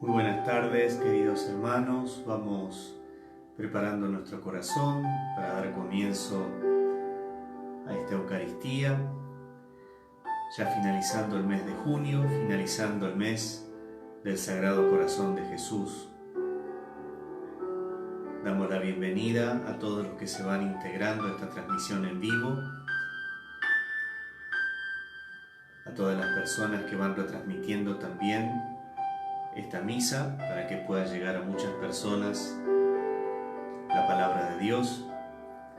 Muy buenas tardes, queridos hermanos. Vamos preparando nuestro corazón para dar comienzo a esta Eucaristía, ya finalizando el mes de junio, finalizando el mes del Sagrado Corazón de Jesús. Damos la bienvenida a todos los que se van integrando a esta transmisión en vivo, a todas las personas que van retransmitiendo también esta misa para que pueda llegar a muchas personas la palabra de Dios,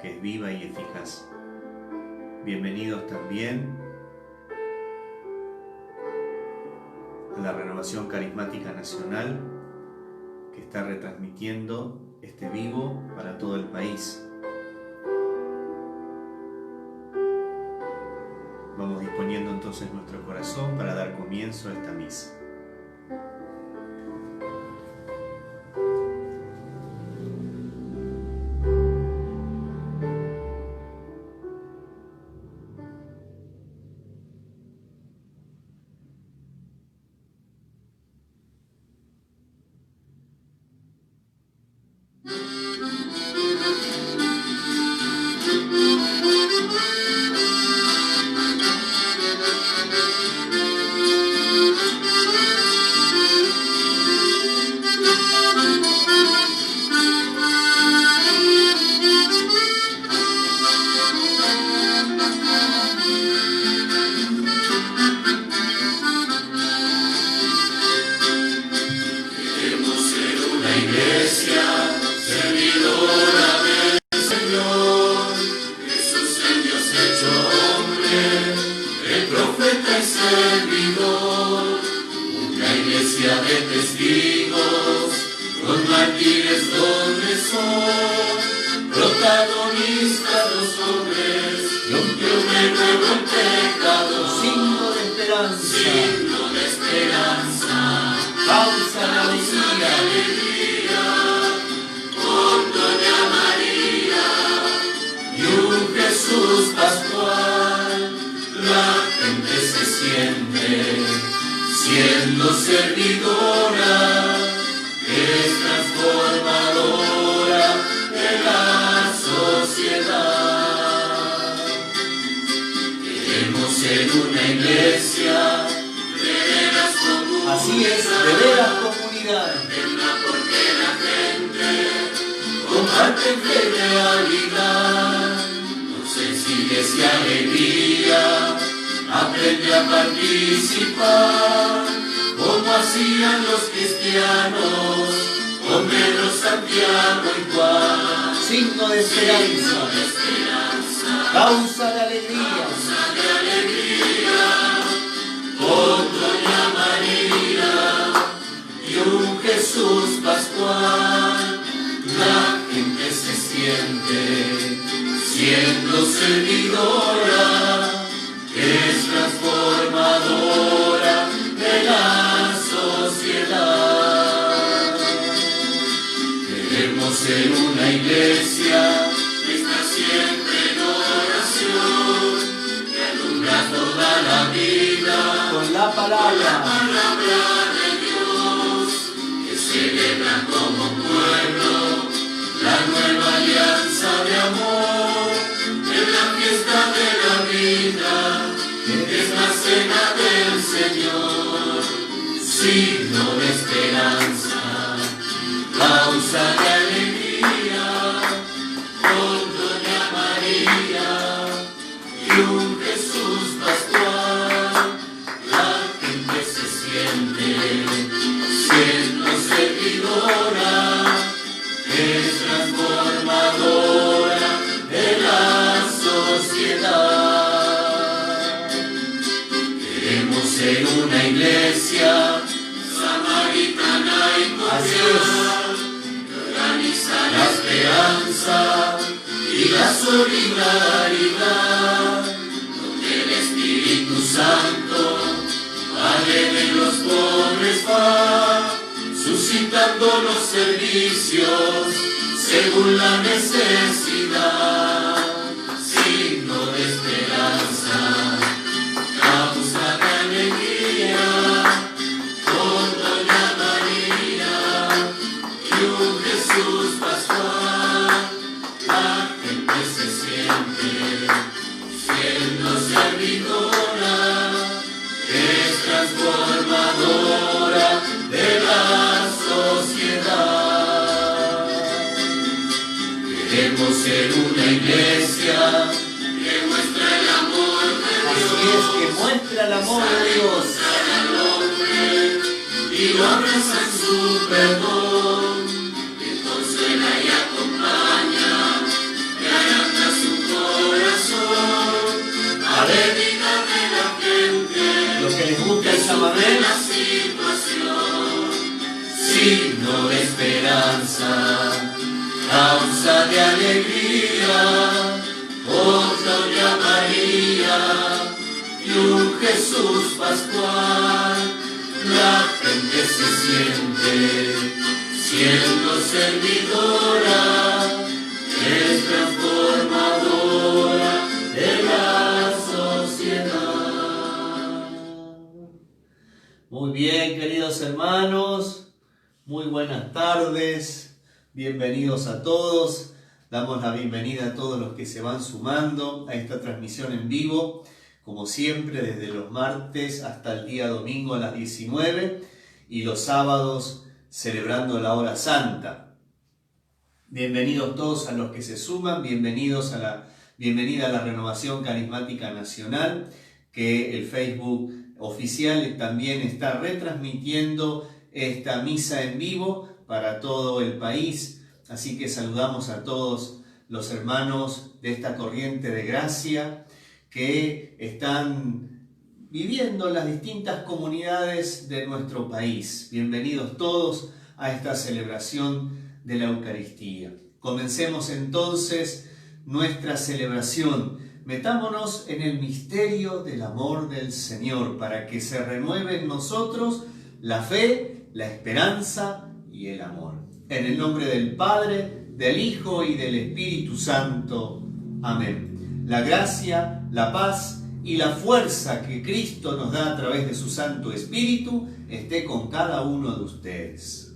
que es viva y eficaz. Bienvenidos también a la Renovación Carismática Nacional, que está retransmitiendo este vivo para todo el país. Vamos disponiendo entonces nuestro corazón para dar comienzo a esta misa. Causa de alegría, por Doña María. iglesia que muestra el amor de Dios. Así es, que muestra el amor de Dios. Y lo abraza en su perdón, que consuela y acompaña, que agranda su corazón, alegría de la gente, lo que les gusta el chamamé, la situación, signo de esperanza, causa de alegría, por gloria a María y un Jesús pascual. La gente se siente siendo servidora, es transformadora de la sociedad. Muy bien, queridos hermanos, muy buenas tardes, bienvenidos a todos. Damos la bienvenida a todos los que se van sumando a esta transmisión en vivo. Como siempre, desde los martes hasta el día domingo a las 19 y los sábados celebrando la hora santa. Bienvenidos todos a los que se suman, bienvenida a la Renovación Carismática Nacional, que el Facebook oficial también está retransmitiendo esta misa en vivo para todo el país. Así que saludamos a todos los hermanos de esta corriente de gracia que están viviendo en las distintas comunidades de nuestro país. Bienvenidos todos a esta celebración de la Eucaristía. Comencemos entonces nuestra celebración. Metámonos en el misterio del amor del Señor para que se renueve en nosotros la fe, la esperanza y el amor. En el nombre del Padre, del Hijo y del Espíritu Santo. Amén. La gracia, la paz y la fuerza que Cristo nos da a través de su Santo Espíritu esté con cada uno de ustedes.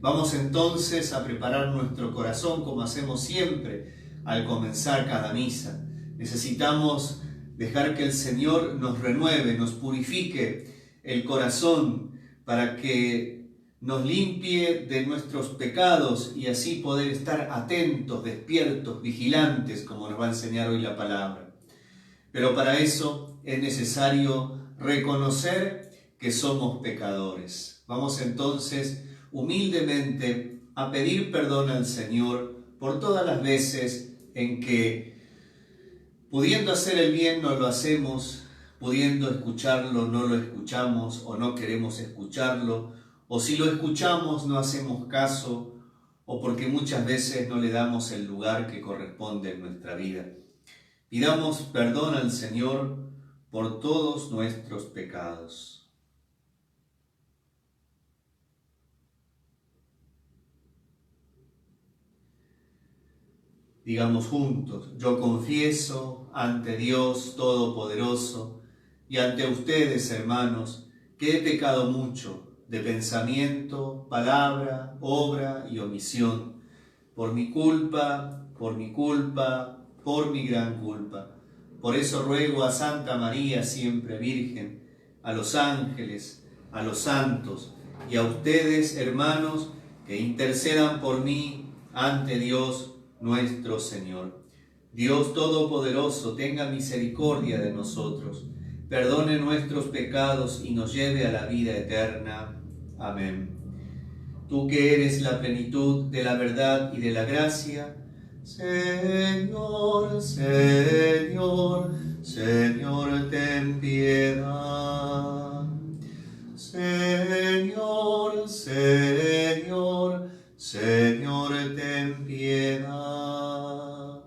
Vamos entonces a preparar nuestro corazón como hacemos siempre al comenzar cada misa. Necesitamos dejar que el Señor nos renueve, nos purifique el corazón para que nos limpie de nuestros pecados y así poder estar atentos, despiertos, vigilantes, como nos va a enseñar hoy la palabra. Pero para eso es necesario reconocer que somos pecadores. Vamos entonces humildemente a pedir perdón al Señor por todas las veces en que, pudiendo hacer el bien, no lo hacemos, pudiendo escucharlo, no lo escuchamos o no queremos escucharlo, o si lo escuchamos no hacemos caso, o porque muchas veces no le damos el lugar que corresponde en nuestra vida. Pidamos perdón al Señor por todos nuestros pecados. Digamos juntos: yo confieso ante Dios Todopoderoso y ante ustedes, hermanos, que he pecado mucho de pensamiento, palabra, obra y omisión, por mi culpa, por mi gran culpa. Por eso ruego a Santa María, siempre Virgen, a los ángeles, a los santos y a ustedes, hermanos, que intercedan por mí ante Dios nuestro Señor. Dios Todopoderoso, tenga misericordia de nosotros, perdone nuestros pecados y nos lleve a la vida eterna. Amén. Tú que eres la plenitud de la verdad y de la gracia, Señor, Señor, Señor, ten piedad. Señor, Señor, Señor, ten piedad.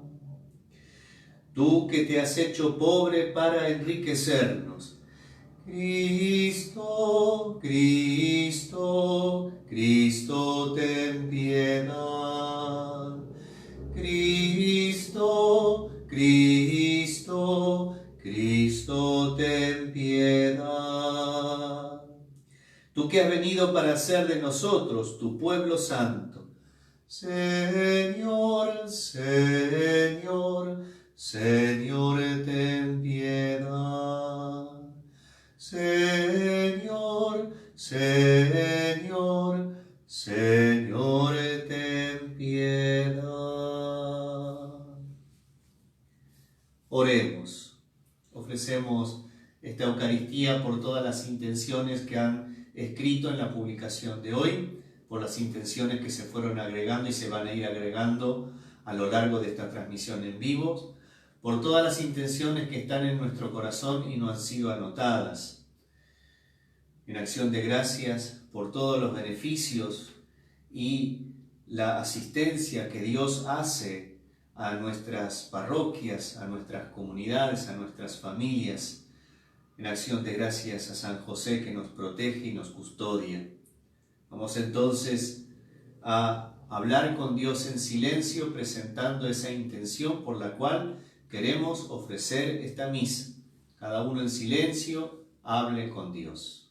Tú que te has hecho pobre para enriquecernos, Cristo, Cristo, Cristo, ten piedad. Cristo, Cristo, Cristo, ten piedad. Tú que has venido para hacer de nosotros tu pueblo santo, Señor, Señor, Señor, ten piedad. Señor, Señor, Señor, ten piedad. oremos. Ofrecemos esta Eucaristía por todas las intenciones que han escrito en la publicación de hoy, por las intenciones que se fueron agregando y se van a ir agregando a lo largo de esta transmisión en vivo, por todas las intenciones que están en nuestro corazón y no han sido anotadas. En acción de gracias por todos los beneficios y la asistencia que Dios hace a nuestras parroquias, a nuestras comunidades, a nuestras familias. En acción de gracias a San José que nos protege y nos custodia. Vamos entonces a hablar con Dios en silencio, presentando esa intención por la cual queremos ofrecer esta misa. Cada uno en silencio, hable con Dios.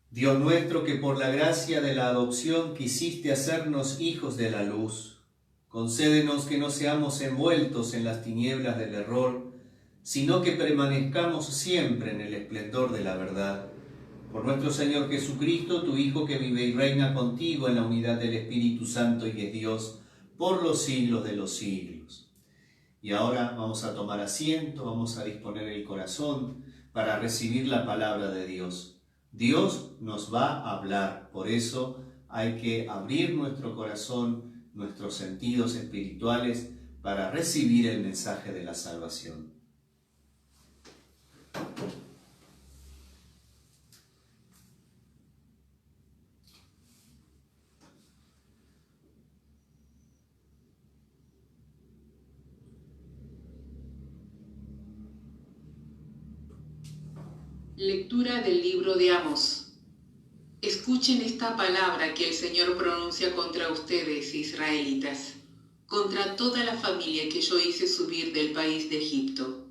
Dios nuestro, que por la gracia de la adopción quisiste hacernos hijos de la luz, concédenos que no seamos envueltos en las tinieblas del error, sino que permanezcamos siempre en el esplendor de la verdad. Por nuestro Señor Jesucristo, tu Hijo, que vive y reina contigo en la unidad del Espíritu Santo y es Dios, por los siglos de los siglos. Y ahora vamos a tomar asiento, vamos a disponer el corazón para recibir la palabra de Dios. Dios nos va a hablar, por eso hay que abrir nuestro corazón, nuestros sentidos espirituales para recibir el mensaje de la salvación. Lectura del libro de Amós. Escuchen esta palabra que el Señor pronuncia contra ustedes, israelitas, contra toda la familia que yo hice subir del país de Egipto.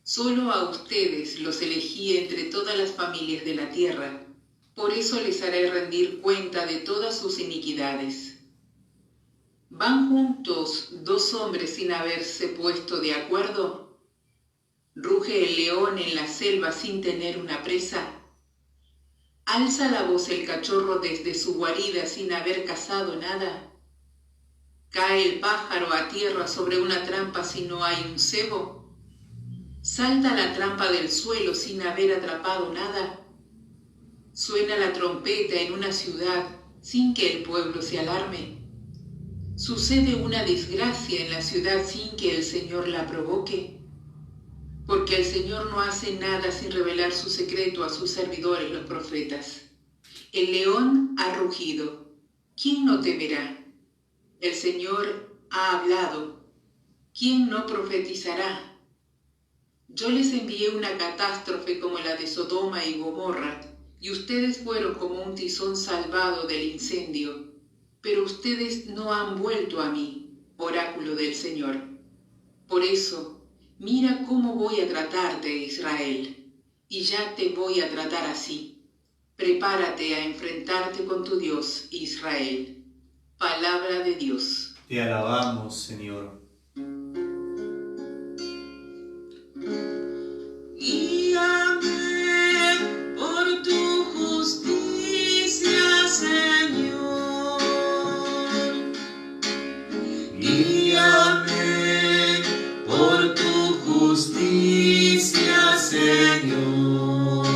Solo a ustedes los elegí entre todas las familias de la tierra, por eso les haré rendir cuenta de todas sus iniquidades. ¿Van juntos dos hombres sin haberse puesto de acuerdo? ¿Ruge el león en la selva sin tener una presa? ¿Alza la voz el cachorro desde su guarida sin haber cazado nada? ¿Cae el pájaro a tierra sobre una trampa si no hay un cebo? ¿Salta la trampa del suelo sin haber atrapado nada? ¿Suena la trompeta en una ciudad sin que el pueblo se alarme? ¿Sucede una desgracia en la ciudad sin que el Señor la provoque? Porque el Señor no hace nada sin revelar su secreto a sus servidores los profetas. El león ha rugido, ¿quién no temerá? El Señor ha hablado, ¿quién no profetizará? Yo les envié una catástrofe como la de Sodoma y Gomorra, y ustedes fueron como un tizón salvado del incendio, pero ustedes no han vuelto a mí, oráculo del Señor. Por eso, mira cómo voy a tratarte, Israel, y ya te voy a tratar así. Prepárate a enfrentarte con tu Dios, Israel. Palabra de Dios. Te alabamos, Señor. Guíame por tu justicia, Señor. Guíame por tu justicia, Señor.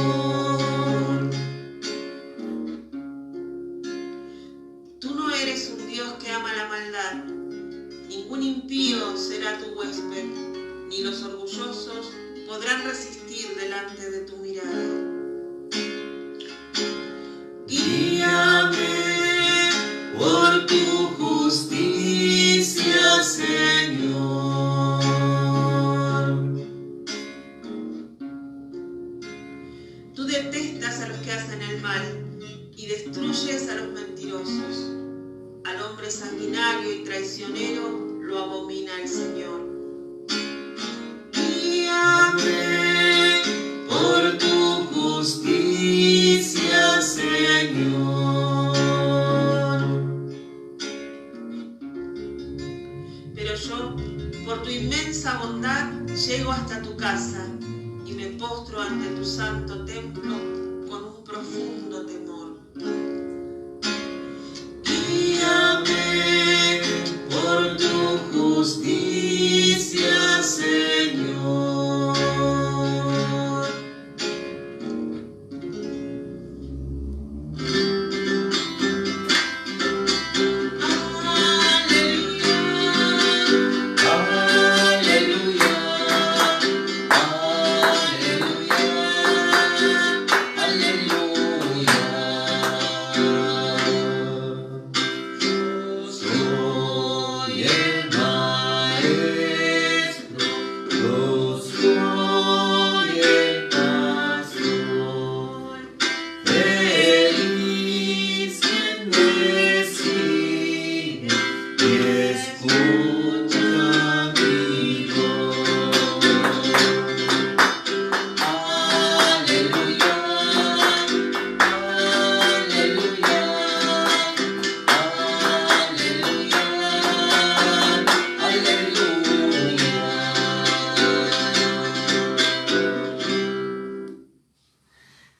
Tú no eres un Dios que ama la maldad. Ningún impío será tu huésped, ni los orgullosos podrán resistir delante de tu mirada. Guíame por tu justicia, Señor. Tú detestas a los que hacen el mal y destruyes a los mentirosos. Al hombre sanguinario y traicionero lo abomina el Señor. Guíame por tu justicia, Señor. Pero yo, por tu inmensa bondad, llego hasta tu casa y me postro ante tu santo templo con un profundo temor. Guíame por tu justicia, Señor.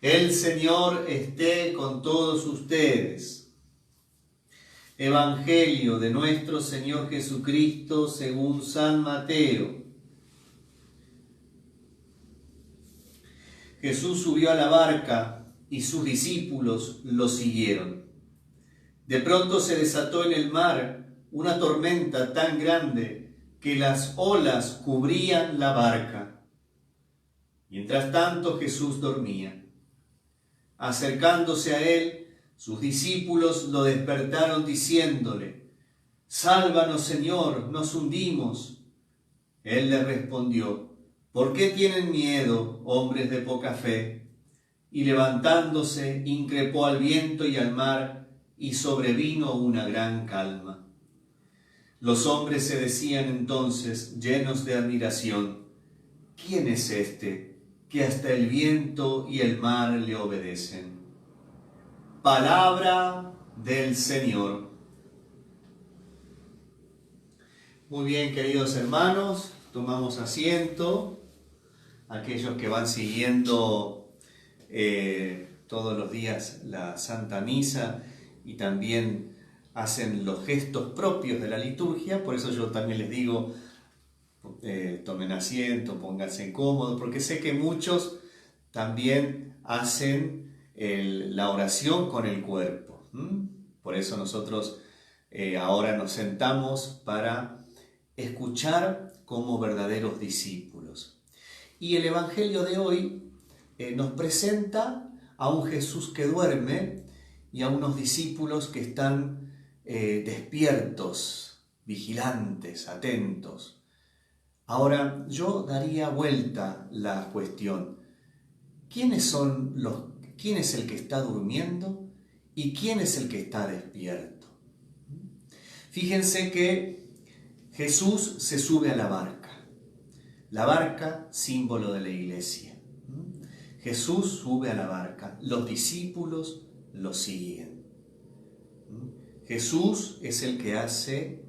El Señor esté con todos ustedes. Evangelio de nuestro Señor Jesucristo según San Mateo. Jesús subió a la barca y sus discípulos lo siguieron. De pronto se desató en el mar una tormenta tan grande que las olas cubrían la barca. Mientras tanto Jesús dormía. Acercándose a él, sus discípulos lo despertaron diciéndole: «Sálvanos, Señor, nos hundimos». Él les respondió: «¿Por qué tienen miedo, hombres de poca fe?». Y levantándose, increpó al viento y al mar, y sobrevino una gran calma. Los hombres se decían entonces, llenos de admiración: «¿Quién es este que hasta el viento y el mar le obedecen?». Palabra del Señor. Muy bien, queridos hermanos, tomamos asiento. Aquellos que van siguiendo todos los días la Santa Misa y también hacen los gestos propios de la liturgia, por eso yo también les digo, tomen asiento, pónganse cómodos, porque sé que muchos también hacen la oración con el cuerpo. Por eso nosotros ahora nos sentamos para escuchar como verdaderos discípulos. Y el Evangelio de hoy nos presenta a un Jesús que duerme y a unos discípulos que están despiertos, vigilantes, atentos. Ahora, yo daría vuelta la cuestión. ¿Quién es el que está durmiendo y quién es el que está despierto? Fíjense que Jesús se sube a la barca, símbolo de la iglesia. Jesús sube a la barca, los discípulos lo siguen. Jesús es el que hace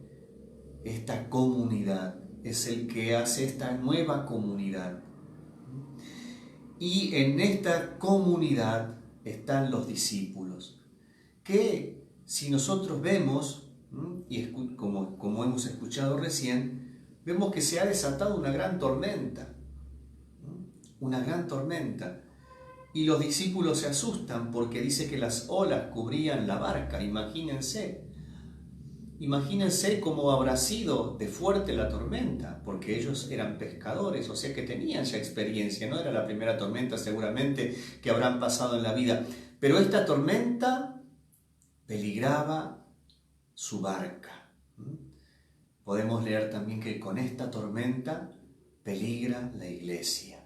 esta comunidad. Es el que hace esta nueva comunidad. Y en esta comunidad están los discípulos, que si nosotros vemos, y como hemos escuchado recién, vemos que se ha desatado una gran tormenta. Y los discípulos se asustan porque dice que las olas cubrían la barca. Imagínense cómo habrá sido de fuerte la tormenta, porque ellos eran pescadores, o sea que tenían ya experiencia, no era la primera tormenta seguramente que habrán pasado en la vida, pero esta tormenta peligraba su barca. Podemos leer también que con esta tormenta peligra la iglesia.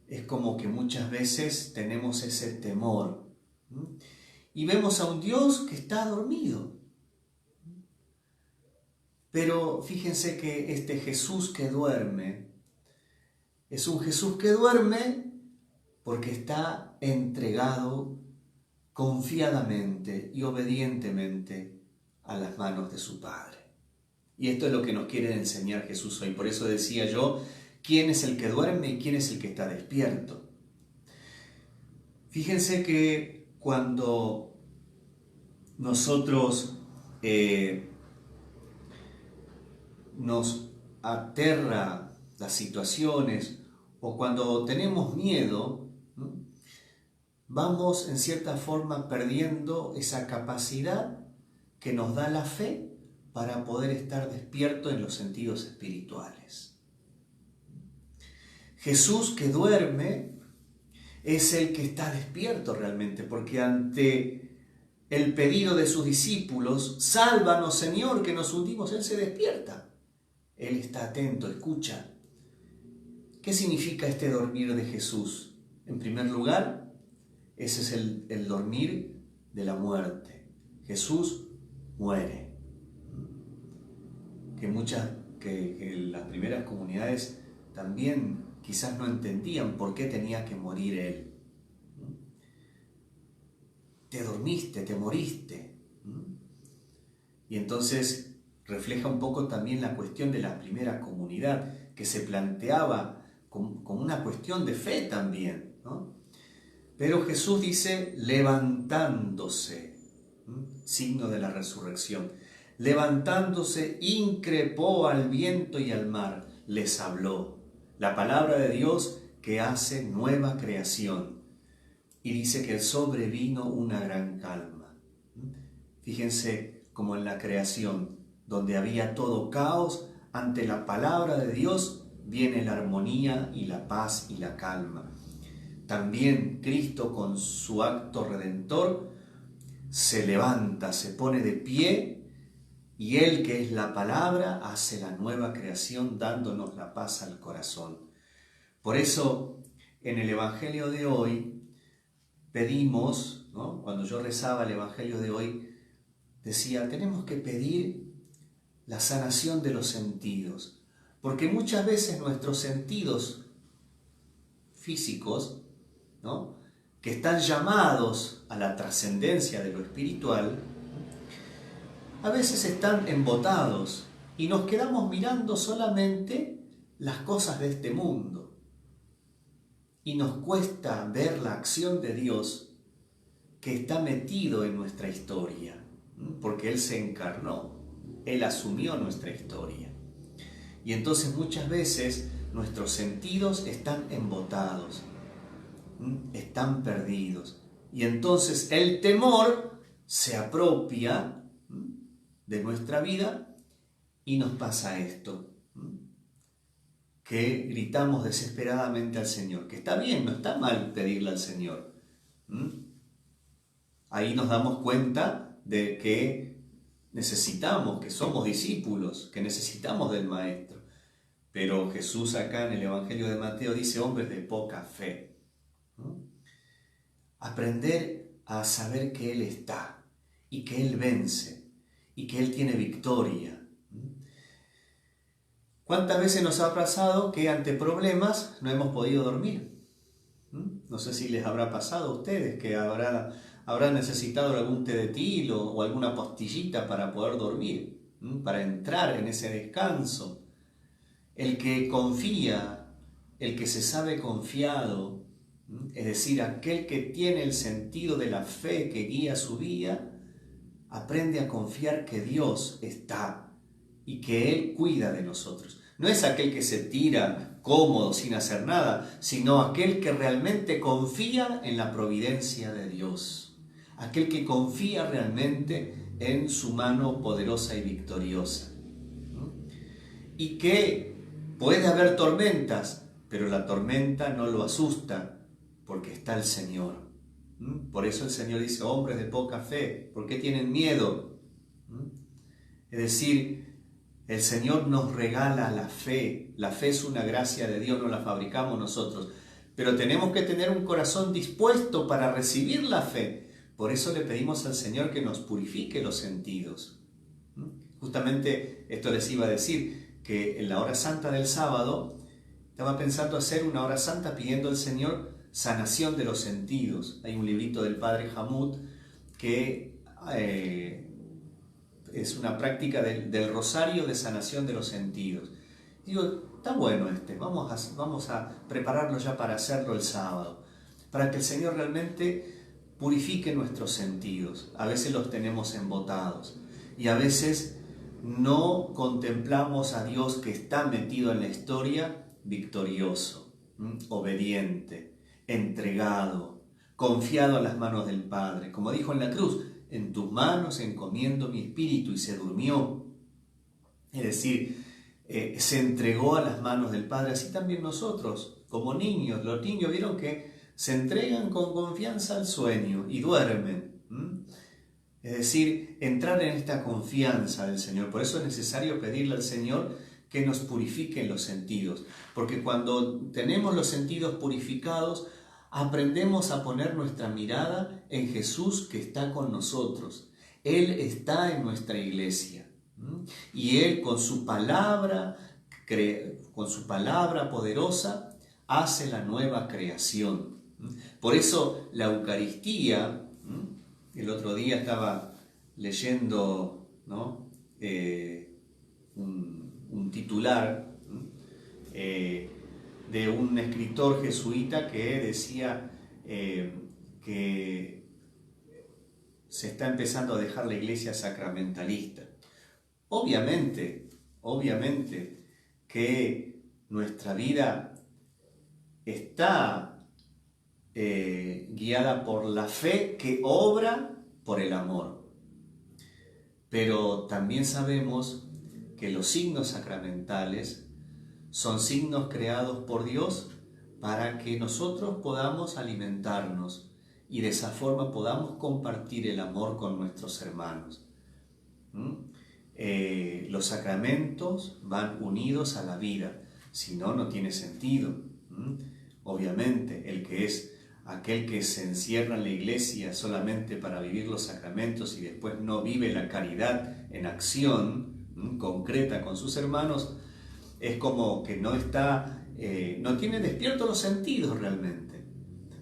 Es como que muchas veces tenemos ese temor. Y vemos a un Dios que está dormido. Pero fíjense que este Jesús que duerme, es un Jesús que duerme porque está entregado confiadamente y obedientemente a las manos de su Padre. Y esto es lo que nos quiere enseñar Jesús hoy. Por eso decía yo quién es el que duerme y quién es el que está despierto. Fíjense que cuando nosotros nos aterra las situaciones o cuando tenemos miedo, ¿no?, vamos en cierta forma perdiendo esa capacidad que nos da la fe para poder estar despierto en los sentidos espirituales. Jesús, que duerme, es el que está despierto realmente, porque ante el pedido de sus discípulos, sálvanos Señor, que nos hundimos, Él se despierta. Él está atento, escucha. ¿Qué significa este dormir de Jesús? En primer lugar, ese es el dormir de la muerte. Jesús muere. Que las primeras comunidades también quizás no entendían por qué tenía que morir Él. Te dormiste, te moriste. Y entonces refleja un poco también la cuestión de la primera comunidad, que se planteaba como una cuestión de fe también, ¿no? Pero Jesús dice levantándose, signo de la resurrección. Levantándose, increpó al viento y al mar, les habló. La palabra de Dios que hace nueva creación. Y dice que sobrevino una gran calma. Fíjense como en la creación, donde había todo caos, ante la palabra de Dios viene la armonía y la paz y la calma. También Cristo, con su acto redentor, se levanta, se pone de pie, y Él, que es la palabra, hace la nueva creación dándonos la paz al corazón. Por eso, en el Evangelio de hoy, pedimos, ¿no?, cuando yo rezaba el Evangelio de hoy, decía, tenemos que pedir la sanación de los sentidos, porque muchas veces nuestros sentidos físicos, ¿no?, que están llamados a la trascendencia de lo espiritual, a veces están embotados y nos quedamos mirando solamente las cosas de este mundo. Y nos cuesta ver la acción de Dios que está metido en nuestra historia, porque Él se encarnó, Él asumió nuestra historia. Y entonces muchas veces nuestros sentidos están embotados, están perdidos. Y entonces el temor se apropia de nuestra vida y nos pasa esto, que gritamos desesperadamente al Señor, que está bien, no está mal pedirle al Señor. Ahí nos damos cuenta de que necesitamos, que somos discípulos, que necesitamos del Maestro. Pero Jesús acá en el Evangelio de Mateo dice, hombres de poca fe. Aprender a saber que Él está y que Él vence y que Él tiene victoria. ¿Cuántas veces nos ha pasado que ante problemas no hemos podido dormir? No sé si les habrá pasado a ustedes que habrán necesitado algún té de tilo o alguna pastillita para poder dormir, para entrar en ese descanso. El que confía, el que se sabe confiado, es decir, aquel que tiene el sentido de la fe que guía su vida, aprende a confiar que Dios está y que Él cuida de nosotros. No es aquel que se tira cómodo sin hacer nada, sino aquel que realmente confía en la providencia de Dios. Aquel que confía realmente en su mano poderosa y victoriosa. Y que puede haber tormentas, pero la tormenta no lo asusta, porque está el Señor. Por eso el Señor dice, hombres de poca fe, ¿por qué tienen miedo? Es decir, el Señor nos regala la fe. La fe es una gracia de Dios, no la fabricamos nosotros. Pero tenemos que tener un corazón dispuesto para recibir la fe. Por eso le pedimos al Señor que nos purifique los sentidos. Justamente esto les iba a decir, que en la hora santa del sábado estaba pensando hacer una hora santa pidiendo al Señor sanación de los sentidos. Hay un librito del Padre Hamut que es una práctica del rosario de sanación de los sentidos. Digo, está bueno vamos a prepararlo ya para hacerlo el sábado, para que el Señor realmente purifique nuestros sentidos. A veces los tenemos embotados y a veces no contemplamos a Dios que está metido en la historia, victorioso, obediente, entregado, confiado a las manos del Padre. Como dijo en la cruz, en tus manos encomiendo mi espíritu, y se durmió. Es decir, se entregó a las manos del Padre. Así también nosotros, como niños, los niños vieron que se entregan con confianza al sueño y duermen. Es decir, entrar en esta confianza del Señor. Por eso es necesario pedirle al Señor que nos purifique los sentidos. Porque cuando tenemos los sentidos purificados, aprendemos a poner nuestra mirada en Jesús, que está con nosotros. Él está en nuestra iglesia. Y Él con su palabra poderosa hace la nueva creación. Por eso la Eucaristía, el otro día estaba leyendo, ¿no? un titular de un escritor jesuita que decía que se está empezando a dejar la iglesia sacramentalista. Obviamente que nuestra vida está guiada por la fe que obra por el amor. Pero también sabemos que los signos sacramentales son signos creados por Dios para que nosotros podamos alimentarnos y de esa forma podamos compartir el amor con nuestros hermanos. Los sacramentos van unidos a la vida, si no, no tiene sentido. Obviamente, aquel que se encierra en la iglesia solamente para vivir los sacramentos y después no vive la caridad en acción concreta con sus hermanos, es como que no tiene despiertos los sentidos realmente.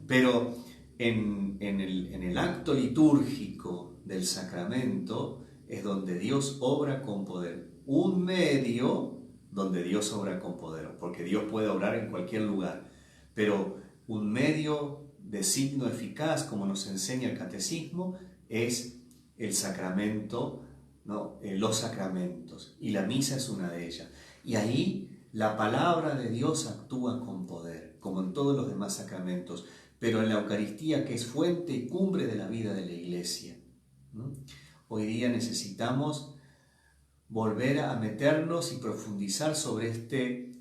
Pero en el acto litúrgico del sacramento es donde Dios obra con poder. Un medio donde Dios obra con poder, porque Dios puede obrar en cualquier lugar, pero un medio de signo eficaz, como nos enseña el catecismo, es el sacramento, ¿no? Los sacramentos, y la misa es una de ellas. Y ahí la palabra de Dios actúa con poder, como en todos los demás sacramentos, pero en la Eucaristía, que es fuente y cumbre de la vida de la iglesia. Hoy día necesitamos volver a meternos y profundizar sobre este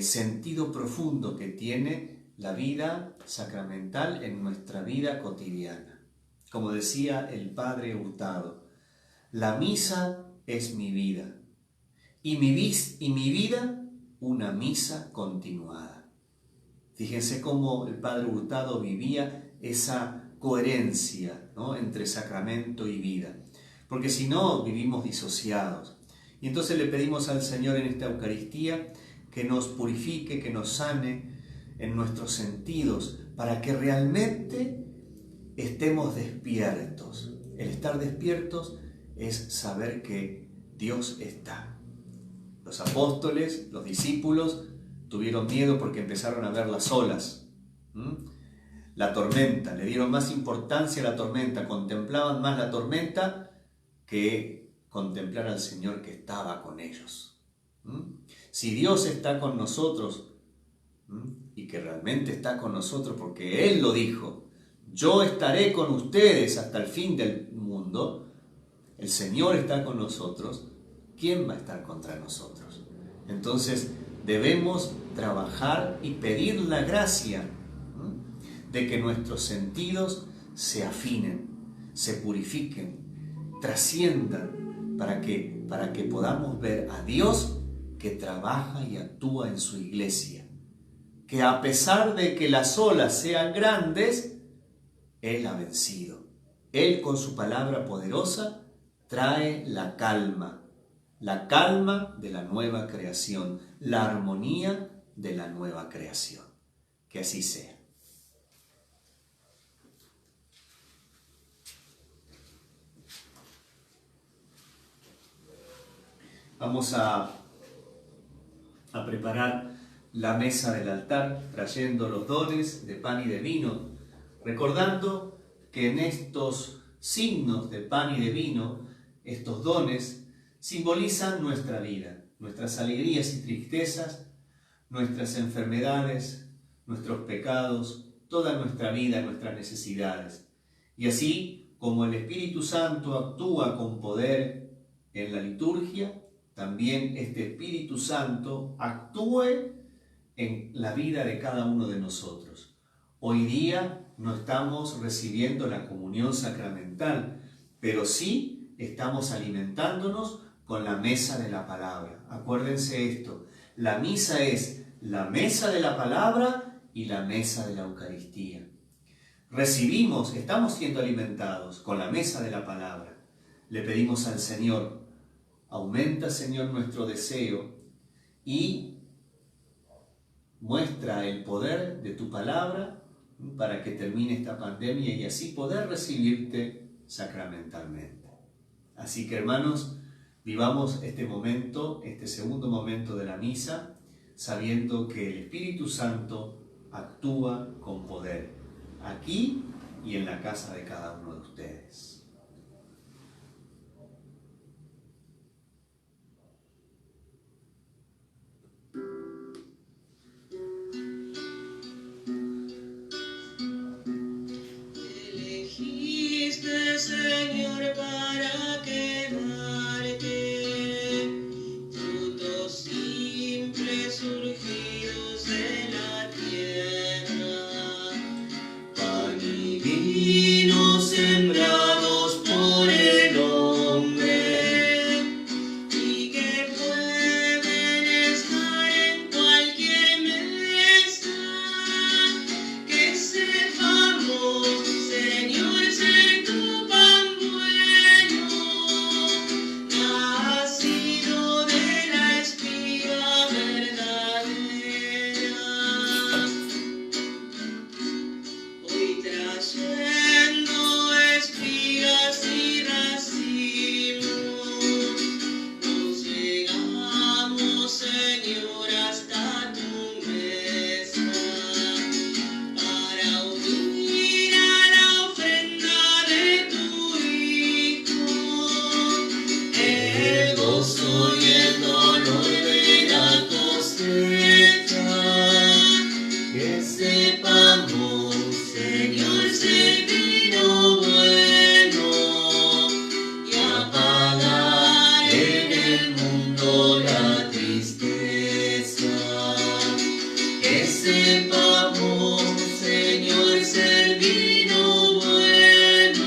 sentido profundo que tiene la vida sacramental en nuestra vida cotidiana. Como decía el Padre Hurtado, la misa es mi vida y mi vida una misa continuada. Fíjense cómo el Padre Hurtado vivía esa coherencia, ¿no? Entre sacramento y vida, porque si no vivimos disociados. Y entonces le pedimos al Señor en esta Eucaristía que nos purifique, que nos sane en nuestros sentidos, para que realmente estemos despiertos. El estar despiertos es saber que Dios está. Los apóstoles, los discípulos, tuvieron miedo porque empezaron a ver las olas, la tormenta, le dieron más importancia a la tormenta, contemplaban más la tormenta que contemplar al Señor que estaba con ellos. Si Dios está con nosotros, y que realmente está con nosotros porque Él lo dijo, yo estaré con ustedes hasta el fin del mundo, el Señor está con nosotros, ¿quién va a estar contra nosotros? Entonces debemos trabajar y pedir la gracia de que nuestros sentidos se afinen, se purifiquen, trasciendan, para que podamos ver a Dios que trabaja y actúa en su iglesia, que a pesar de que las olas sean grandes, Él ha vencido. Él con su palabra poderosa trae la calma de la nueva creación, la armonía de la nueva creación. Que así sea. Vamos a a preparar la mesa del altar, trayendo los dones de pan y de vino, recordando que en estos signos de pan y de vino, estos dones simbolizan nuestra vida, nuestras alegrías y tristezas, nuestras enfermedades, nuestros pecados, toda nuestra vida, nuestras necesidades. Y así como el Espíritu Santo actúa con poder en la liturgia, también este Espíritu Santo actúe en la vida de cada uno de nosotros. Hoy día no estamos recibiendo la comunión sacramental, pero sí estamos alimentándonos con la mesa de la palabra. Acuérdense esto, la misa es la mesa de la palabra y la mesa de la Eucaristía. Recibimos, estamos siendo alimentados con la mesa de la palabra. Le pedimos al Señor, aumenta, Señor, nuestro deseo y muestra el poder de tu palabra para que termine esta pandemia y así poder recibirte sacramentalmente. Así que, hermanos, vivamos este momento, este segundo momento de la misa, sabiendo que el Espíritu Santo actúa con poder, aquí y en la casa de cada uno de ustedes. Elegiste, Señor, para quedarte, frutos simples surgidos de la tierra, pan y vino sembrados por el hombre, y que pueden estar en cualquier mesa, que sepamos, Señor, ser tu pan bueno, nacido de la espiga verdadera. Hoy trayendo espigas y racimos, nos llegamos, Señor, hasta tu mesa, para unir a la ofrenda de tu Hijo el gozo y el dolor de la cosecha. Que sepamos, Señor, ser vino bueno y apagar en el mundo la tristeza. Que sepamos, Señor, ser vino bueno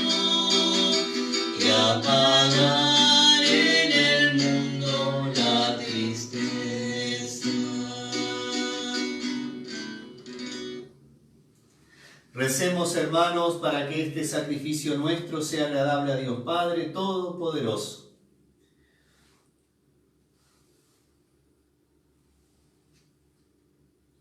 y apagar en el mundo la tristeza. Recemos, hermanos, para que este sacrificio nuestro sea agradable a Dios Padre Todopoderoso.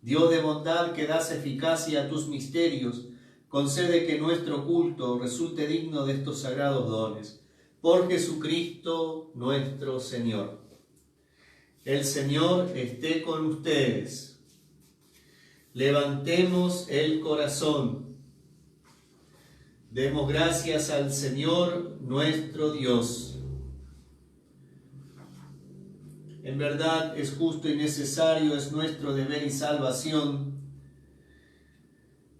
Dios de bondad, que das eficacia a tus misterios, concede que nuestro culto resulte digno de estos sagrados dones. Por Jesucristo nuestro Señor. El Señor esté con ustedes. Levantemos el corazón. Demos gracias al Señor nuestro Dios. En verdad es justo y necesario, es nuestro deber y salvación,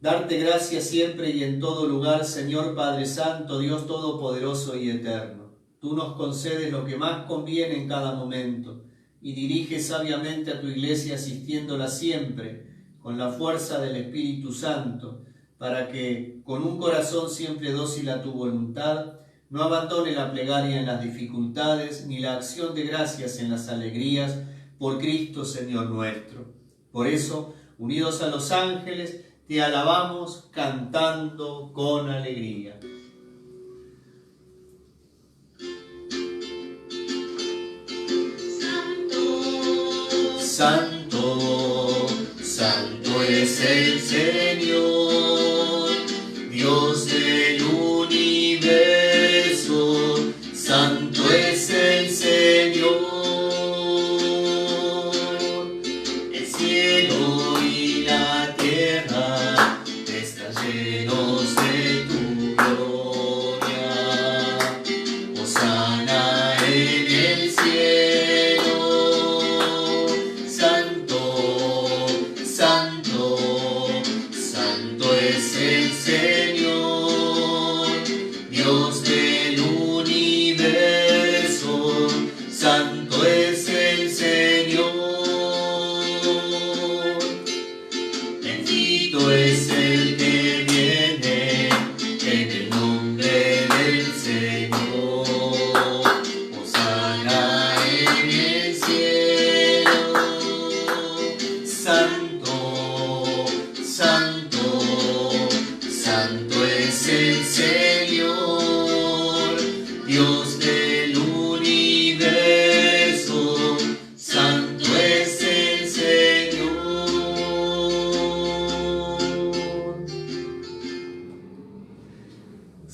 darte gracias siempre y en todo lugar, Señor Padre Santo, Dios Todopoderoso y Eterno. Tú nos concedes lo que más conviene en cada momento y diriges sabiamente a tu iglesia, asistiéndola siempre con la fuerza del Espíritu Santo, para que, con un corazón siempre dócil a tu voluntad, no abandone la plegaria en las dificultades, ni la acción de gracias en las alegrías, por Cristo Señor nuestro. Por eso, unidos a los ángeles, te alabamos cantando con alegría. Santo, Santo, santo es el Señor, Dios del universo, santo es el Señor.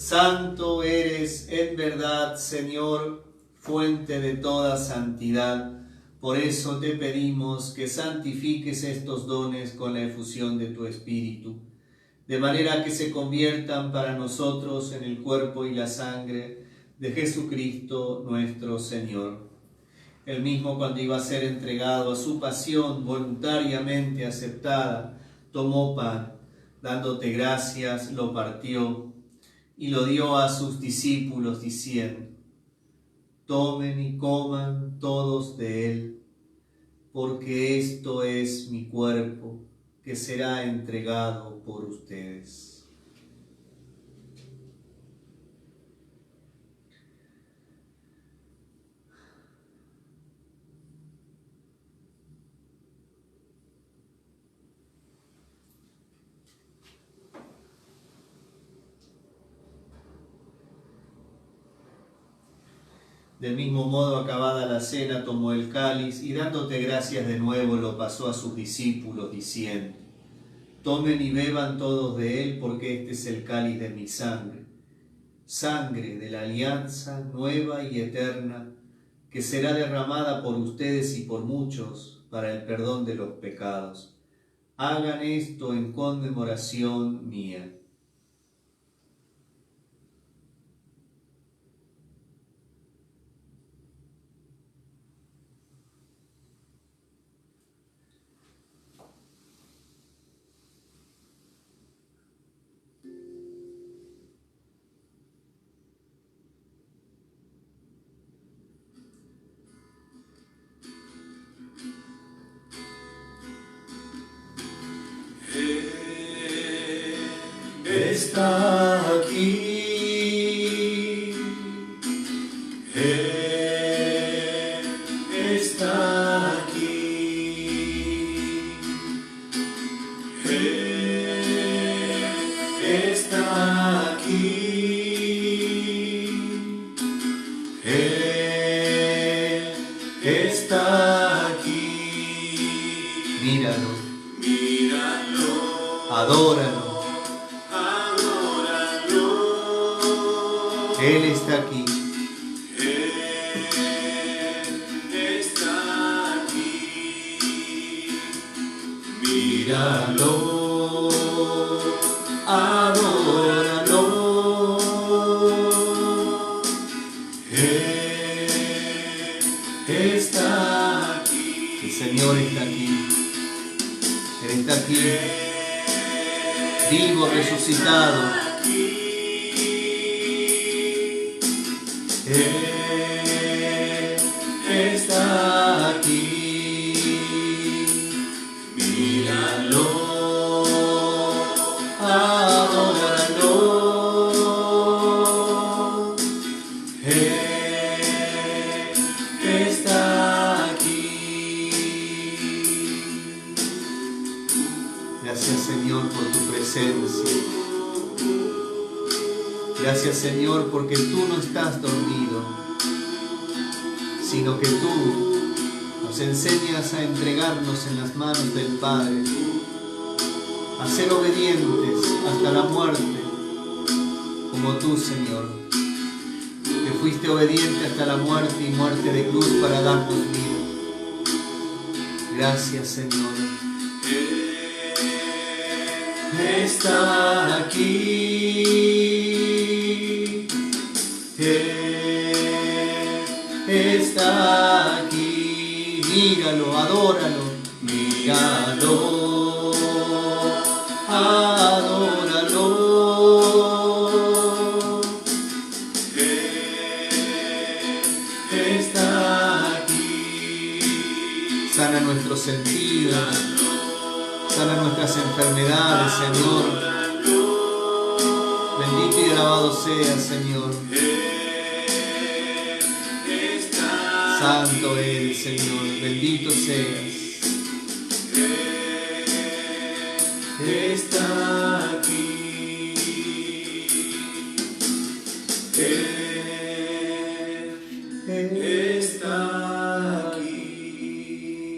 Santo eres en verdad, Señor, fuente de toda santidad. Por eso te pedimos que santifiques estos dones con la efusión de tu Espíritu, de manera que se conviertan para nosotros en el cuerpo y la sangre de Jesucristo nuestro Señor. Él mismo, cuando iba a ser entregado a su pasión voluntariamente aceptada, tomó pan, dándote gracias, lo partió y lo dio a sus discípulos, diciendo: tomen y coman todos de él, porque esto es mi cuerpo, que será entregado por ustedes. Del mismo modo, acabada la cena, tomó el cáliz y dándote gracias de nuevo lo pasó a sus discípulos, diciendo: tomen y beban todos de él, porque este es el cáliz de mi sangre, sangre de la alianza nueva y eterna, que será derramada por ustedes y por muchos para el perdón de los pecados. Hagan esto en conmemoración mía. Está aquí, está aquí, está aquí, está aquí. Míralo, míralo, adóralo. Él está aquí. Él está aquí. Míralo, adóralo. Él está aquí. El Señor está aquí. Él está aquí, vivo, resucitado. Él está aquí, míralo, adóralo. Él está aquí. Gracias, Señor, por tu presencia. Gracias, Señor, porque tú no estás dormido, sino que tú nos enseñas a entregarnos en las manos del Padre, a ser obedientes hasta la muerte, como tú, Señor, que fuiste obediente hasta la muerte y muerte de cruz para darnos vida. Gracias, Señor. Está aquí. Está aquí, míralo, adóralo, míralo, adóralo. Está aquí. Sana nuestros sentidos, sana nuestras enfermedades, Señor. Bendito y alabado sea, Señor. Santo eres, Señor, bendito seas. Está aquí. Está aquí.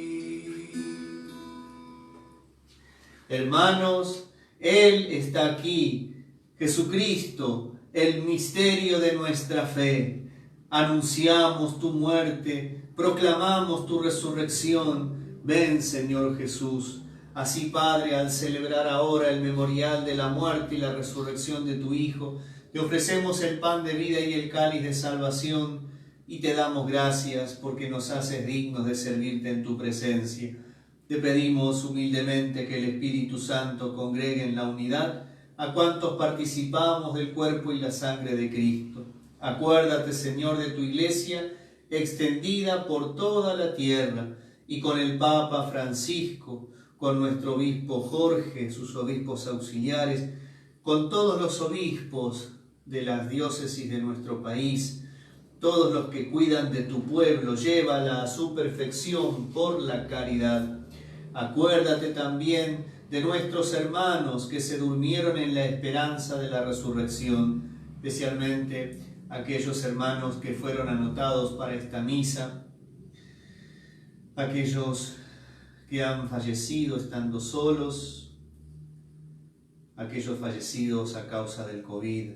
Hermanos, Él está aquí. Jesucristo el misterio de nuestra fe. Anunciamos tu muerte, proclamamos tu resurrección. Ven, Señor Jesús. Así, Padre, al celebrar ahora el memorial de la muerte y la resurrección de tu Hijo, te ofrecemos el pan de vida y el cáliz de salvación, y te damos gracias porque nos haces dignos de servirte en tu presencia. Te pedimos humildemente que el Espíritu Santo congregue en la unidad a cuantos participamos del cuerpo y la sangre de Cristo. Acuérdate, Señor, de tu Iglesia extendida por toda la tierra, y con el Papa Francisco, con nuestro obispo Jorge, sus obispos auxiliares, con todos los obispos de las diócesis de nuestro país, todos los que cuidan de tu pueblo, llévala a su perfección por la caridad. Acuérdate también de nuestros hermanos que se durmieron en la esperanza de la resurrección, especialmente aquellos hermanos que fueron anotados para esta misa, aquellos que han fallecido estando solos, aquellos fallecidos a causa del COVID.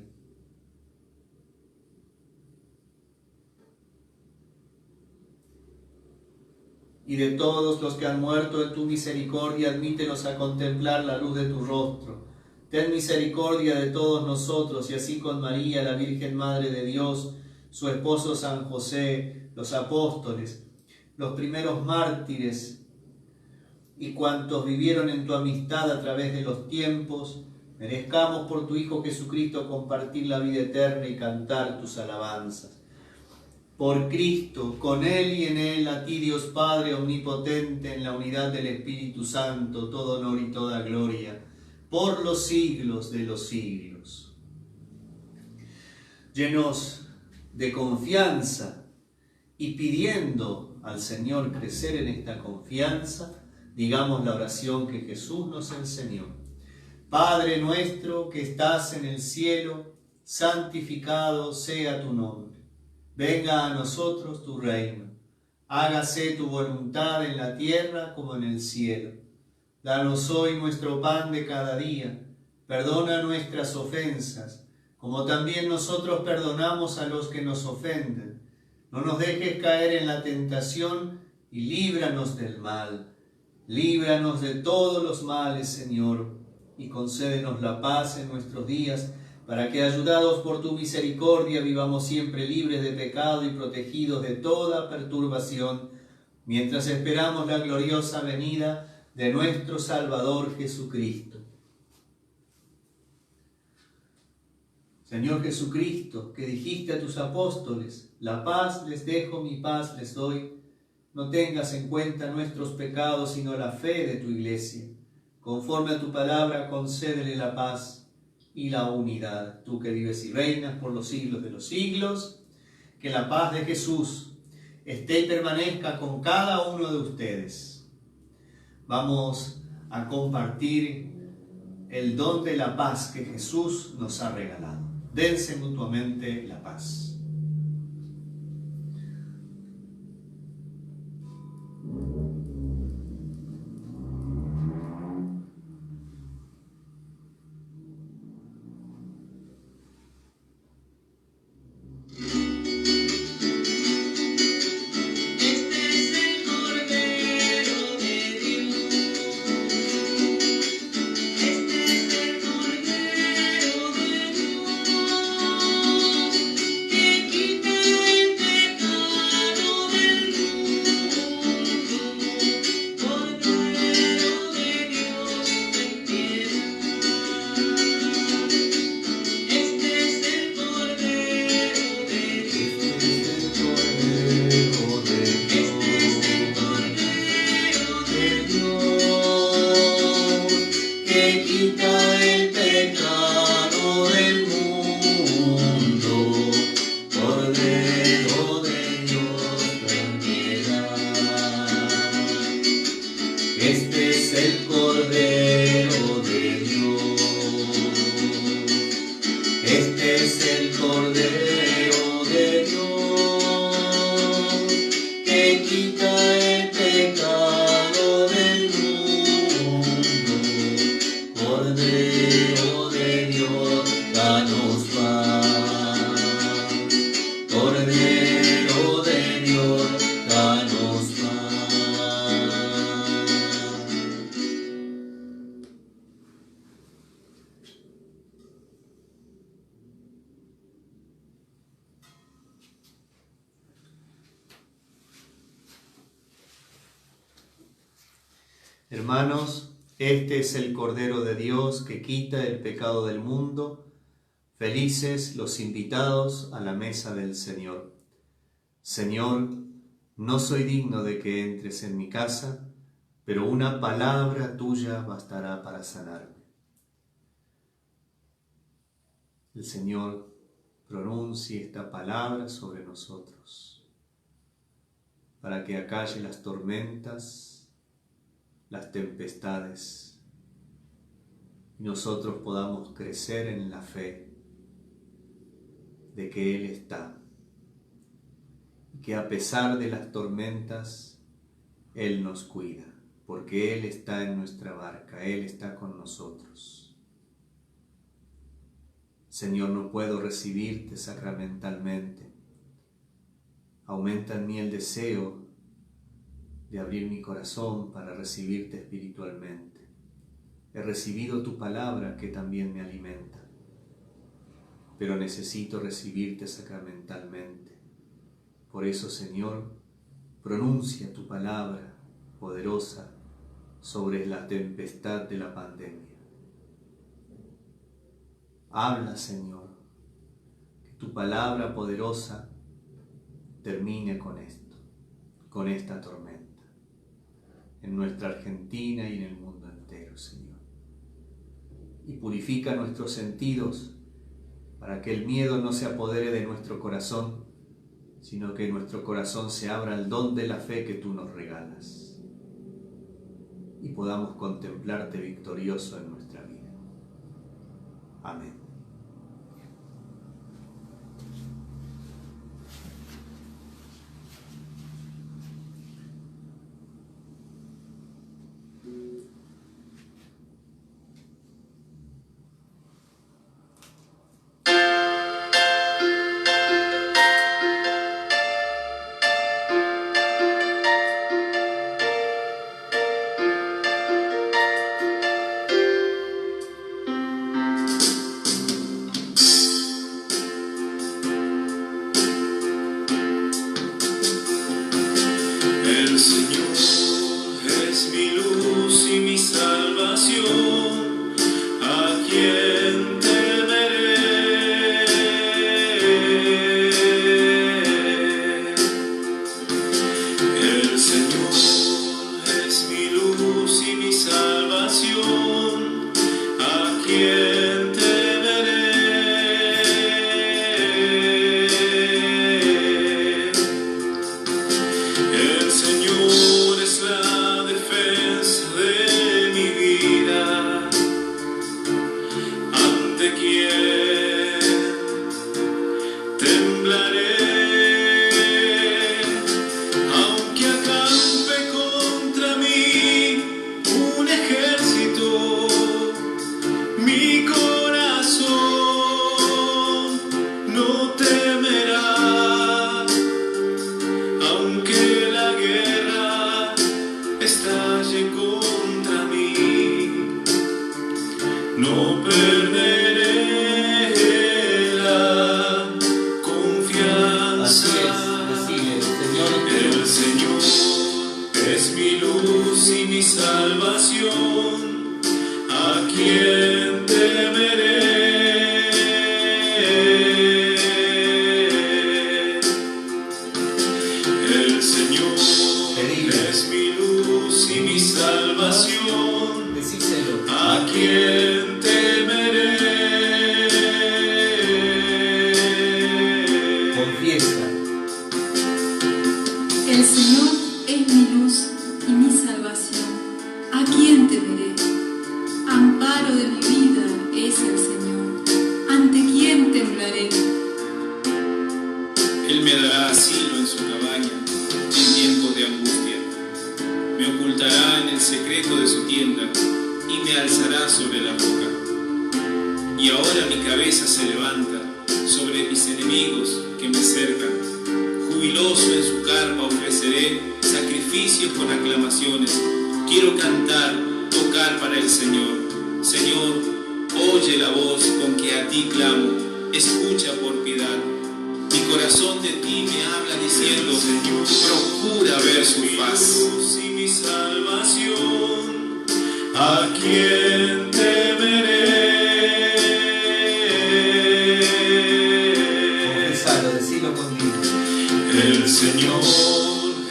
Y de todos los que han muerto en tu misericordia, admítelos a contemplar la luz de tu rostro. Ten misericordia de todos nosotros, y así con María, la Virgen Madre de Dios, su esposo San José, los apóstoles, los primeros mártires, y cuantos vivieron en tu amistad a través de los tiempos, merezcamos por tu Hijo Jesucristo compartir la vida eterna y cantar tus alabanzas. Por Cristo, con Él y en Él, a ti Dios Padre omnipotente, en la unidad del Espíritu Santo, todo honor y toda gloria, por los siglos de los siglos. Llenos de confianza y pidiendo al Señor crecer en esta confianza, digamos la oración que Jesús nos enseñó. Padre nuestro que estás en el cielo, santificado sea tu nombre. Venga a nosotros tu reino. Hágase tu voluntad en la tierra como en el cielo. Danos hoy nuestro pan de cada día. Perdona nuestras ofensas, como también nosotros perdonamos a los que nos ofenden. No nos dejes caer en la tentación y líbranos del mal. Líbranos de todos los males, Señor, y concédenos la paz en nuestros días, para que, ayudados por tu misericordia, vivamos siempre libres de pecado y protegidos de toda perturbación, mientras esperamos la gloriosa venida de nuestro Salvador Jesucristo. Señor Jesucristo, que dijiste a tus apóstoles, la paz les dejo, mi paz les doy, no tengas en cuenta nuestros pecados, sino la fe de tu Iglesia. Conforme a tu palabra, concédele la paz y la unidad. Tú que vives y reinas por los siglos de los siglos, que la paz de Jesús esté y permanezca con cada uno de ustedes. Vamos a compartir el don de la paz que Jesús nos ha regalado. Dense mutuamente la paz. Que Hermanos, este es el Cordero de Dios que quita el pecado del mundo. Felices los invitados a la mesa del Señor. Señor, no soy digno de que entres en mi casa, pero una palabra tuya bastará para sanarme. El Señor pronuncie esta palabra sobre nosotros, para que acalle las tormentas, las tempestades, y nosotros podamos crecer en la fe de que Él está, y que a pesar de las tormentas, Él nos cuida, porque Él está en nuestra barca, Él está con nosotros. Señor, no puedo recibirte sacramentalmente. Aumenta en mí el deseo de abrir mi corazón para recibirte espiritualmente. He recibido tu palabra que también me alimenta, pero necesito recibirte sacramentalmente. Por eso, Señor, pronuncia tu palabra poderosa sobre la tempestad de la pandemia. Habla, Señor, que tu palabra poderosa termine con esto, con esta tormenta, en nuestra Argentina y en el mundo entero, Señor. Y purifica nuestros sentidos para que el miedo no se apodere de nuestro corazón, sino que nuestro corazón se abra al don de la fe que tú nos regalas y podamos contemplarte victorioso en nuestra vida. Amén. Procura ver su faz. Mi salvación. ¿A quién temeré? Confesalo, decilo conmigo. El Señor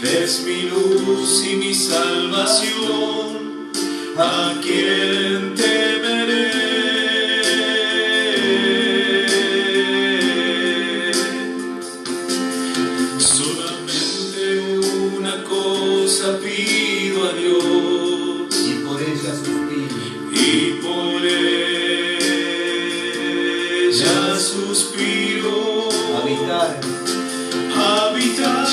es mi luz y mi salvación. ¿A quién temeré? Solamente una cosa pido a Dios, Y por ella suspiro. y por ella suspiro. Habitar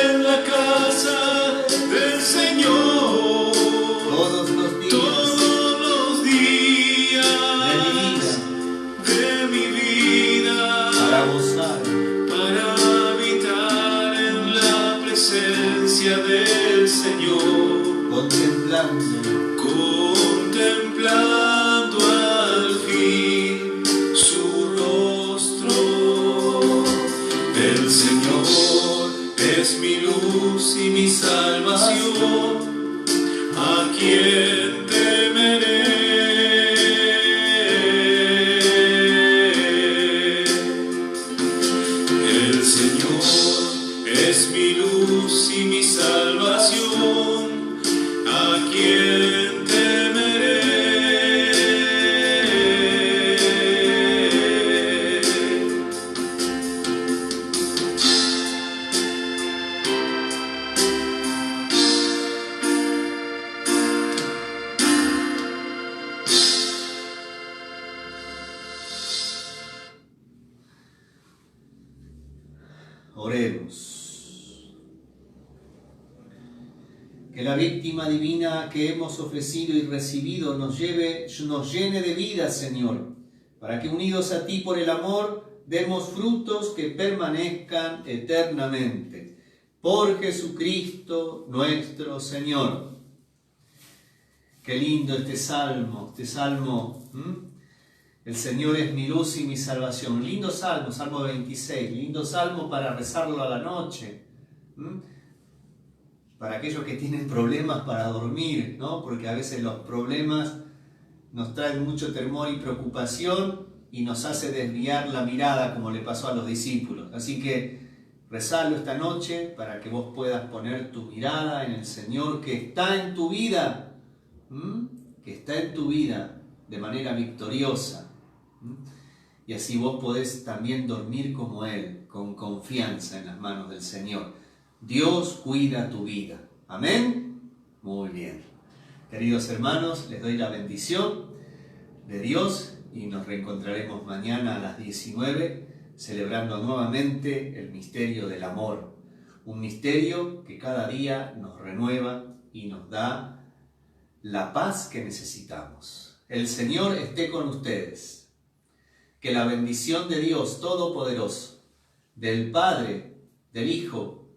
en la casa del Señor todos los días de mi vida, para habitar en la presencia del Señor, contemplando al fin su rostro. El Señor es mi luz y mi salvación. ¿A quién temeré? El Señor es mi luz y mi salvación. ¿A quién temeré? Oremos. Que la víctima divina que hemos ofrecido y recibido nos llene de vida, Señor, para que unidos a ti por el amor demos frutos que permanezcan eternamente. Por Jesucristo nuestro Señor. Qué lindo este salmo. El Señor es mi luz y mi salvación. Lindo salmo, Salmo 26. Lindo salmo para rezarlo a la noche. Para aquellos que tienen problemas para dormir, ¿no? Porque a veces los problemas nos traen mucho temor y preocupación y nos hace desviar la mirada, como le pasó a los discípulos. Así que rezalo esta noche para que vos puedas poner tu mirada en el Señor que está en tu vida, que está en tu vida de manera victoriosa. Y así vos podés también dormir como Él, con confianza en las manos del Señor. Dios cuida tu vida. ¿Amén? Muy bien. Queridos hermanos, les doy la bendición de Dios y nos reencontraremos mañana a las 19 celebrando nuevamente el misterio del amor. Un misterio que cada día nos renueva y nos da la paz que necesitamos. El Señor esté con ustedes. Que la bendición de Dios Todopoderoso, del Padre, del Hijo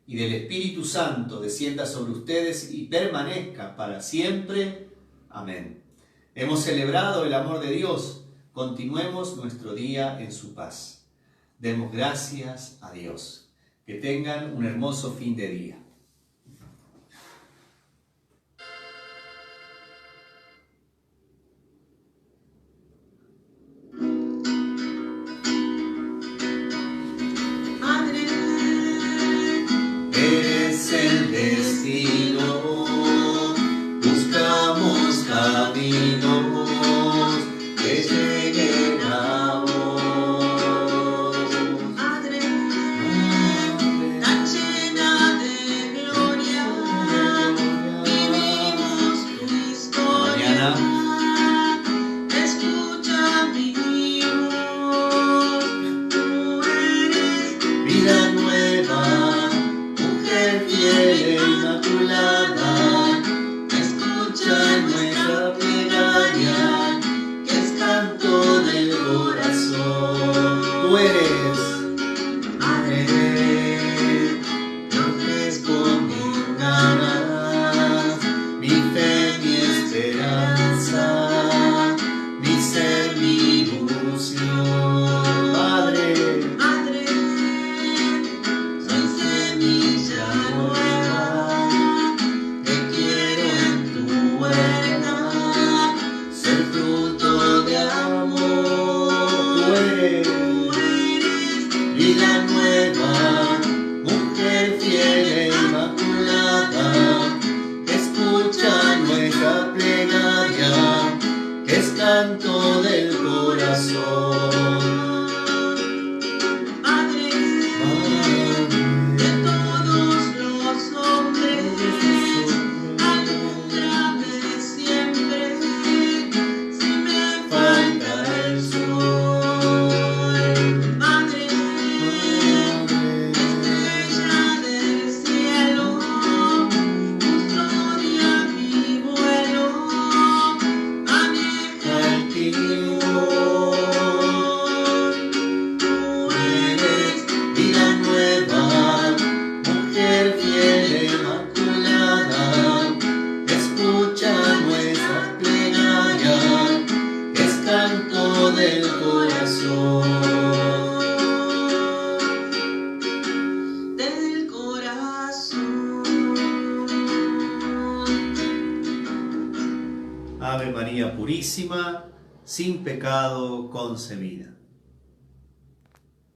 y del Espíritu Santo descienda sobre ustedes y permanezca para siempre. Amén. Hemos celebrado el amor de Dios. Continuemos nuestro día en su paz. Demos gracias a Dios. Que tengan un hermoso fin de día. Vida nueva, mujer fiel e inmaculada. Ave María Purísima, sin pecado concebida.